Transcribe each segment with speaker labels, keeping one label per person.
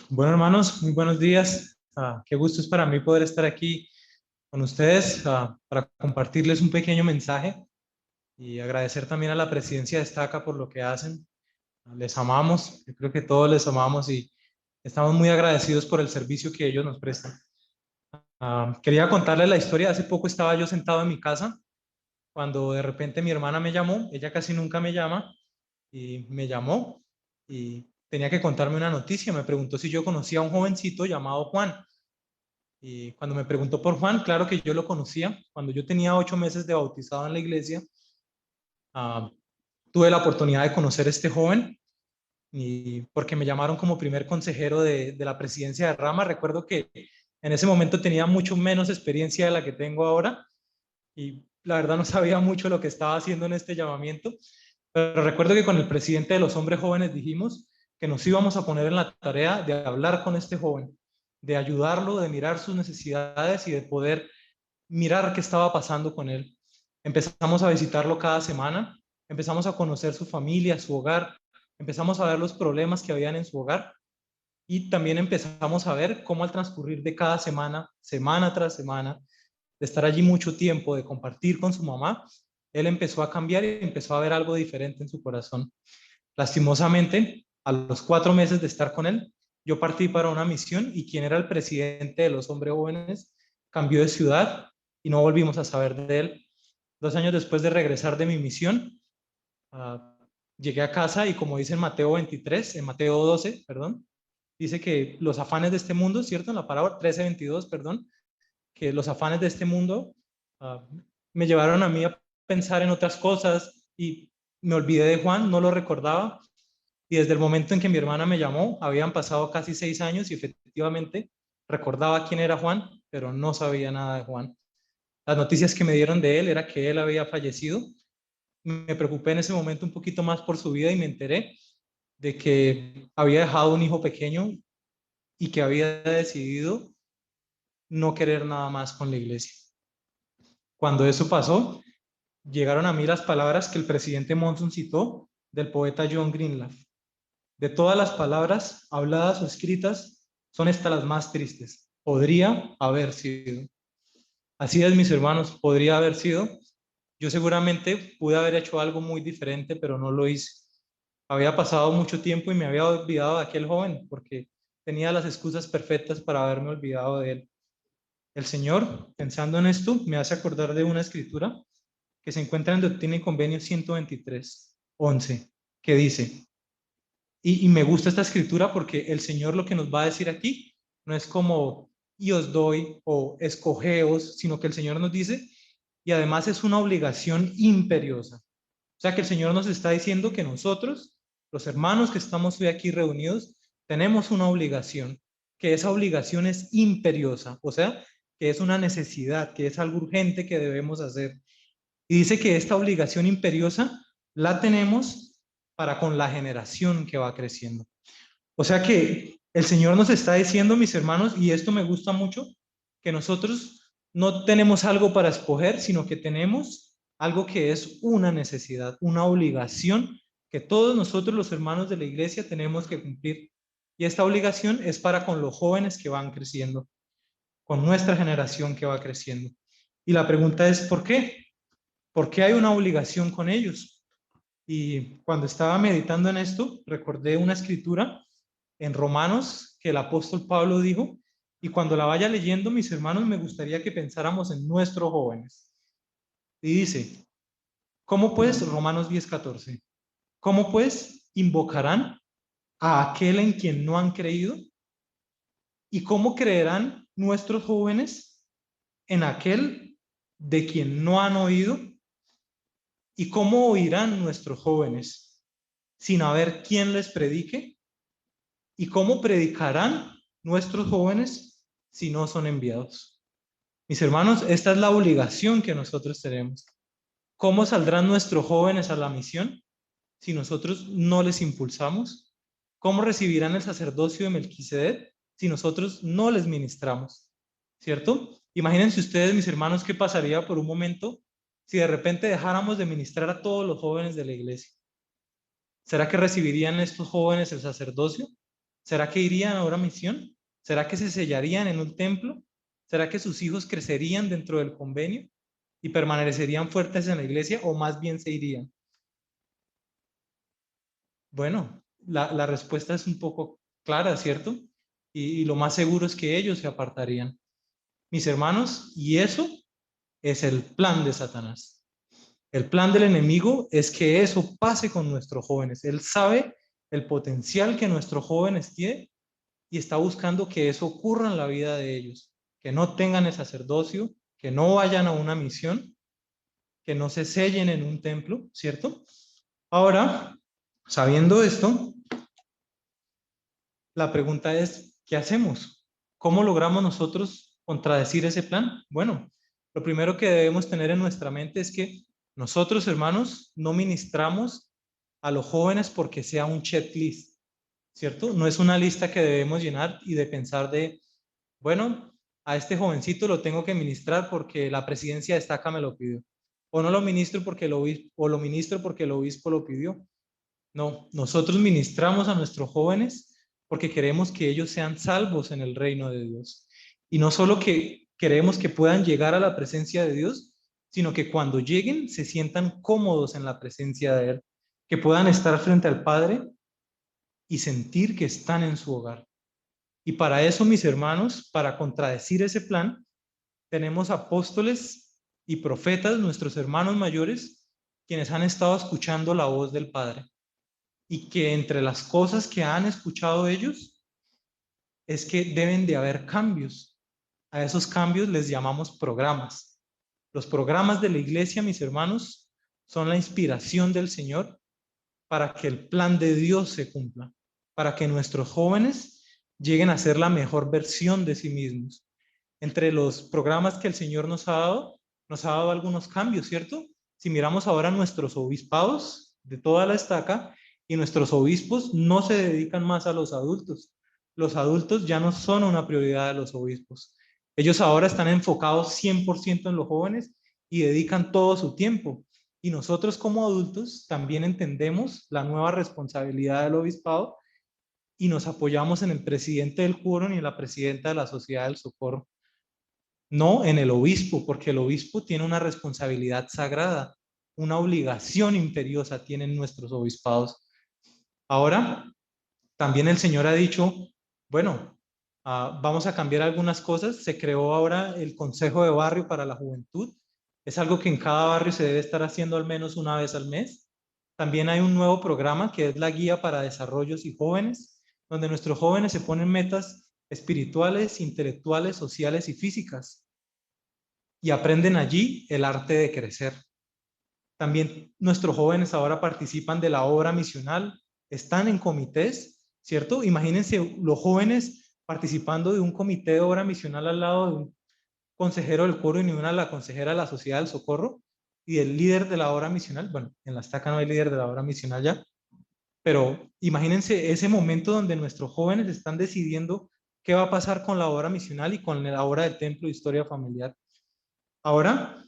Speaker 1: Bueno, hermanos, muy buenos días. Qué gusto es para mí poder estar aquí con ustedes para compartirles un pequeño mensaje y agradecer también a la Presidencia de Estaca por lo que hacen. Les amamos, yo creo que todos les amamos y estamos muy agradecidos por el servicio que ellos nos prestan. Quería contarles la historia. Hace poco estaba yo sentado en mi casa cuando de repente mi hermana me llamó. Ella casi nunca me llama y me llamó y tenía que contarme una noticia. Me preguntó si yo conocía a un jovencito llamado Juan. Y cuando me preguntó por Juan, claro que yo lo conocía. Cuando yo tenía 8 meses de bautizado en la iglesia, ah, tuve la oportunidad de conocer a este joven y porque me llamaron como primer consejero de la presidencia de Rama. Recuerdo que en ese momento tenía mucho menos experiencia de la que tengo ahora y la verdad no sabía mucho lo que estaba haciendo en este llamamiento, pero recuerdo que con el presidente de los hombres jóvenes dijimos que nos íbamos a poner en la tarea de hablar con este joven, de ayudarlo, de mirar sus necesidades y de poder mirar qué estaba pasando con él. Empezamos a visitarlo cada semana, empezamos a conocer su familia, su hogar, empezamos a ver los problemas que habían en su hogar y también empezamos a ver cómo al transcurrir de cada semana, semana tras semana, de estar allí mucho tiempo, de compartir con su mamá, él empezó a cambiar y empezó a ver algo diferente en su corazón. Lastimosamente, a los 4 meses de estar con él, yo partí para una misión y quien era el presidente de los hombres jóvenes cambió de ciudad y no volvimos a saber de él. 2 años después de regresar de mi misión, uh, llegué a casa y como dice en Mateo 23, en Mateo 12, perdón, dice que los afanes de este mundo, ¿cierto? En la parábola 13:22, perdón, que los afanes de este mundo uh, me llevaron a mí a pensar en otras cosas y me olvidé de Juan, no lo recordaba. Y desde el momento en que mi hermana me llamó, habían pasado casi 6 años y efectivamente recordaba quién era Juan, pero no sabía nada de Juan. Las noticias que me dieron de él era que él había fallecido. Me preocupé en ese momento un poquito más por su vida y me enteré de que había dejado un hijo pequeño y que había decidido no querer nada más con la iglesia. Cuando eso pasó, llegaron a mí las palabras que el presidente Monson citó del poeta John Greenleaf. De todas las palabras habladas o escritas, son estas las más tristes. Podría haber sido. Así es, mis hermanos, podría haber sido. Yo seguramente pude haber hecho algo muy diferente, pero no lo hice. Había pasado mucho tiempo y me había olvidado de aquel joven porque tenía las excusas perfectas para haberme olvidado de él. El Señor, pensando en esto, me hace acordar de una escritura que se encuentra en Doctrina y Convenios 123:11, que dice, y me gusta esta escritura porque el Señor lo que nos va a decir aquí no es como y os doy o escogeos, sino que el Señor nos dice, y además es una obligación imperiosa. O sea que el Señor nos está diciendo que nosotros, los hermanos que estamos hoy aquí reunidos, tenemos una obligación, que esa obligación es imperiosa, o sea, que es una necesidad, que es algo urgente que debemos hacer. Y dice que esta obligación imperiosa la tenemos para con la generación que va creciendo. O sea que el Señor nos está diciendo, mis hermanos, y esto me gusta mucho, que nosotros no tenemos algo para escoger, sino que tenemos algo que es una necesidad, una obligación que todos nosotros los hermanos de la iglesia tenemos que cumplir. Y esta obligación es para con los jóvenes que van creciendo, con nuestra generación que va creciendo. Y la pregunta es, ¿por qué? ¿Por qué hay una obligación con ellos? Y cuando estaba meditando en esto, recordé una escritura en Romanos que el apóstol Pablo dijo, y cuando la vaya leyendo, mis hermanos, me gustaría que pensáramos en nuestros jóvenes. Y dice, ¿cómo pues, Romanos 10:14, cómo pues invocarán a aquel en quien no han creído? ¿Y cómo creerán nuestros jóvenes en aquel de quien no han oído? ¿Y cómo oirán nuestros jóvenes sin haber quien les predique? ¿Y cómo predicarán nuestros jóvenes si no son enviados? Mis hermanos, esta es la obligación que nosotros tenemos. ¿Cómo saldrán nuestros jóvenes a la misión si nosotros no les impulsamos? ¿Cómo recibirán el sacerdocio de Melquisedec si nosotros no les ministramos? ¿Cierto? Imagínense ustedes, mis hermanos, qué pasaría por un momento si de repente dejáramos de ministrar a todos los jóvenes de la iglesia. ¿Será que recibirían estos jóvenes el sacerdocio? ¿Será que irían a una misión? ¿Será que se sellarían en un templo? ¿Será que sus hijos crecerían dentro del convenio y permanecerían fuertes en la iglesia o más bien se irían? Bueno, la respuesta es un poco clara, ¿cierto? Y lo más seguro es que ellos se apartarían. Mis hermanos, y eso es el plan de Satanás. El plan del enemigo es que eso pase con nuestros jóvenes. Él sabe el potencial que nuestros jóvenes tienen y está buscando que eso ocurra en la vida de ellos, que no tengan el sacerdocio, que no vayan a una misión, que no se sellen en un templo, ¿cierto? Ahora, sabiendo esto, la pregunta es, ¿qué hacemos? ¿Cómo logramos nosotros contradecir ese plan? Bueno, lo primero que debemos tener en nuestra mente es que nosotros, hermanos, no ministramos a los jóvenes porque sea un checklist, ¿cierto? No es una lista que debemos llenar y de pensar de, bueno, a este jovencito lo tengo que ministrar porque la presidencia de Estaca me lo pidió. O no lo ministro porque el obispo, o lo ministro porque el obispo lo pidió. No, nosotros ministramos a nuestros jóvenes porque queremos que ellos sean salvos en el reino de Dios. Y no solo que queremos que puedan llegar a la presencia de Dios, sino que cuando lleguen se sientan cómodos en la presencia de Él, que puedan estar frente al Padre y sentir que están en su hogar. Y para eso, mis hermanos, para contradecir ese plan, tenemos apóstoles y profetas, nuestros hermanos mayores, quienes han estado escuchando la voz del Padre. Y que entre las cosas que han escuchado ellos es que deben de haber cambios. A esos cambios les llamamos programas. Los programas de la iglesia, mis hermanos, son la inspiración del Señor para que el plan de Dios se cumpla, para que nuestros jóvenes lleguen a ser la mejor versión de sí mismos. Entre los programas que el Señor nos ha dado algunos cambios, ¿cierto? Si miramos ahora nuestros obispados de toda la estaca, y nuestros obispos no se dedican más a los adultos. Los adultos ya no son una prioridad de los obispos. Ellos ahora están enfocados 100% en los jóvenes y dedican todo su tiempo. Y nosotros como adultos también entendemos la nueva responsabilidad del obispado y nos apoyamos en el presidente del quórum y en la presidenta de la Sociedad del Socorro. No en el obispo, porque el obispo tiene una responsabilidad sagrada, una obligación imperiosa tienen nuestros obispados. Ahora, también el Señor ha dicho, bueno, vamos a cambiar algunas cosas. Se creó ahora el Consejo de Barrio para la Juventud. Es algo que en cada barrio se debe estar haciendo al menos una vez al mes. También hay un nuevo programa que es la Guía para Desarrollos y Jóvenes, donde nuestros jóvenes se ponen metas espirituales, intelectuales, sociales y físicas y aprenden allí el arte de crecer. También nuestros jóvenes ahora participan de la obra misional, están en comités, ¿cierto? Imagínense los jóvenes participando de un comité de obra misional al lado de un consejero del coro y una la consejera de la Sociedad del Socorro y el líder de la obra misional. Bueno, en la estaca no hay líder de la obra misional ya, pero imagínense ese momento donde nuestros jóvenes están decidiendo qué va a pasar con la obra misional y con la obra del templo de historia familiar. Ahora,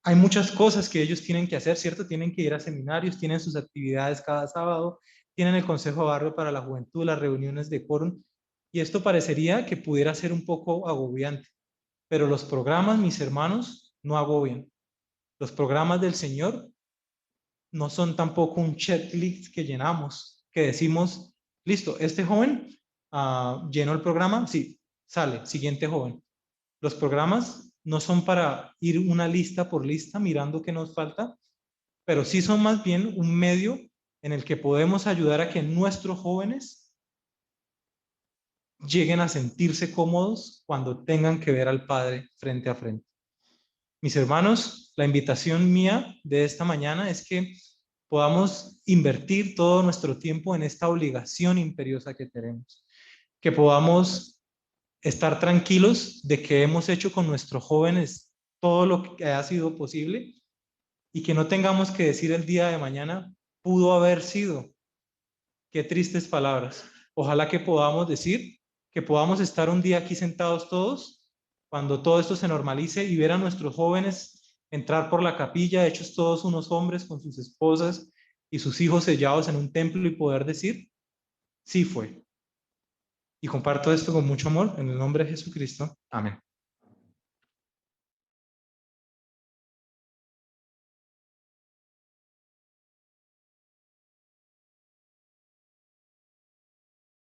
Speaker 1: hay muchas cosas que ellos tienen que hacer, ¿cierto? Tienen que ir a seminarios, tienen sus actividades cada sábado, tienen el Consejo de Barrio para la Juventud, las reuniones de quórum, y esto parecería que pudiera ser un poco agobiante, pero los programas, mis hermanos, no agobian. Los programas del Señor no son tampoco un checklist que llenamos, que decimos, listo, este joven llenó el programa, sí, sale, siguiente joven. Los programas no son para ir una lista por lista mirando qué nos falta, pero sí son más bien un medio en el que podemos ayudar a que nuestros jóvenes lleguen a sentirse cómodos cuando tengan que ver al Padre frente a frente. Mis hermanos, la invitación mía de esta mañana es que podamos invertir todo nuestro tiempo en esta obligación imperiosa que tenemos, que podamos estar tranquilos de que hemos hecho con nuestros jóvenes todo lo que ha sido posible y que no tengamos que decir el día de mañana, pudo haber sido. Qué tristes palabras. Ojalá que podamos decir, que podamos estar un día aquí sentados todos, cuando todo esto se normalice y ver a nuestros jóvenes entrar por la capilla, hechos todos unos hombres con sus esposas y sus hijos sellados en un templo y poder decir, sí fue. y comparto esto con mucho amor en el nombre de Jesucristo. Amén.